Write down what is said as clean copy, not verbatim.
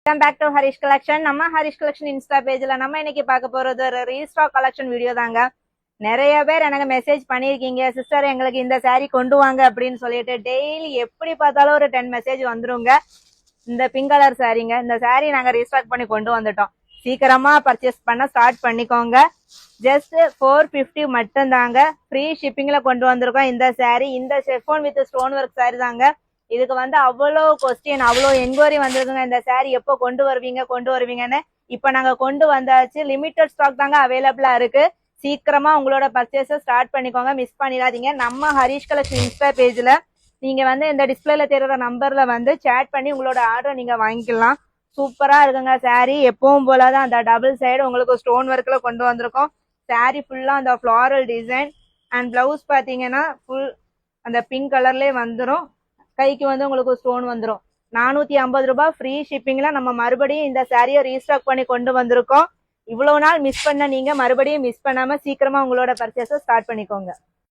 Welcome back to Harish Collection. நம்ம Harish collection Insta பேஜ்ல நம்ம இன்னைக்கு பார்க்க போறது ஒரு ரீஸ்டாக் கலெக்ஷன் வீடியோ தாங்க. நிறைய பேர் எனக்கு மெசேஜ் பண்ணிருக்கீங்க, சிஸ்டர் எங்களுக்கு இந்த saree கொண்டு வாங்க அப்படின்னு சொல்லிட்டு. டெய்லி எப்படி பார்த்தாலும் ஒரு 10 மெசேஜ் வந்துருங்க. இந்த பிங்க் கலர் சாரீங்க, இந்த saree நாங்க ரீஸ்டாக் பண்ணி கொண்டு வந்துட்டோம். சீக்கிரமா பர்ச்சேஸ் பண்ண ஸ்டார்ட் பண்ணிக்கோங்க. ஜஸ்ட் 450 மட்டும் தாங்க. ஃப்ரீ ஷிப்பிங்ல கொண்டு வந்திருக்கோம் இந்த saree. இந்த ஷெஃபான் வித் ஸ்டோன் ஒர்க் saree தாங்க. இதுக்கு வந்து அவ்வளோ கொஸ்டின், அவ்வளோ என்கொயரி வந்திருக்குங்க. இந்த saree எப்போ கொண்டு வருவீங்கன்னு. இப்போ நாங்க கொண்டு வந்தாச்சு. லிமிட்டட் ஸ்டாக் தாங்க அவைலபிளா இருக்கு. சீக்கிரமா உங்களோட பர்ச்சேஸை ஸ்டார்ட் பண்ணிக்கோங்க, மிஸ் பண்ணிடாதீங்க. நம்ம ஹரிஷ் கலெக்ஷன் இன்ஸ்டா பேஜ்ல நீங்க வந்து இந்த டிஸ்பிளேல தெரியுற நம்பர்ல வந்து சேட் பண்ணி உங்களோட ஆர்டர் நீங்க வாங்கிக்கலாம். சூப்பரா இருக்குங்க saree. எப்பவும் போலதான் அந்த டபுள் சைடு உங்களுக்கு ஸ்டோன் ஒர்க்ல கொண்டு வந்திருக்கோம். saree ஃபுல்லா அந்த ஃபிளாரல் டிசைன் அண்ட் பிளவுஸ் பாத்தீங்கன்னா ஃபுல் அந்த பிங்க் கலர்லயே வந்துடும். கைக்கு வந்து உங்களுக்கு ஸ்டோன் வந்துடும். 450 ரூபாய் ஃப்ரீ ஷிப்பிங்ல நம்ம மறுபடியும் இந்த சாரியை ரீஸ்டாக் பண்ணி கொண்டு வந்திருக்கோம். இவ்வளவு நாள் மிஸ் பண்ண நீங்க மறுபடியும் மிஸ் பண்ணாம சீக்கிரமா உங்களோட பர்ச்சேஸை ஸ்டார்ட் பண்ணிக்கோங்க.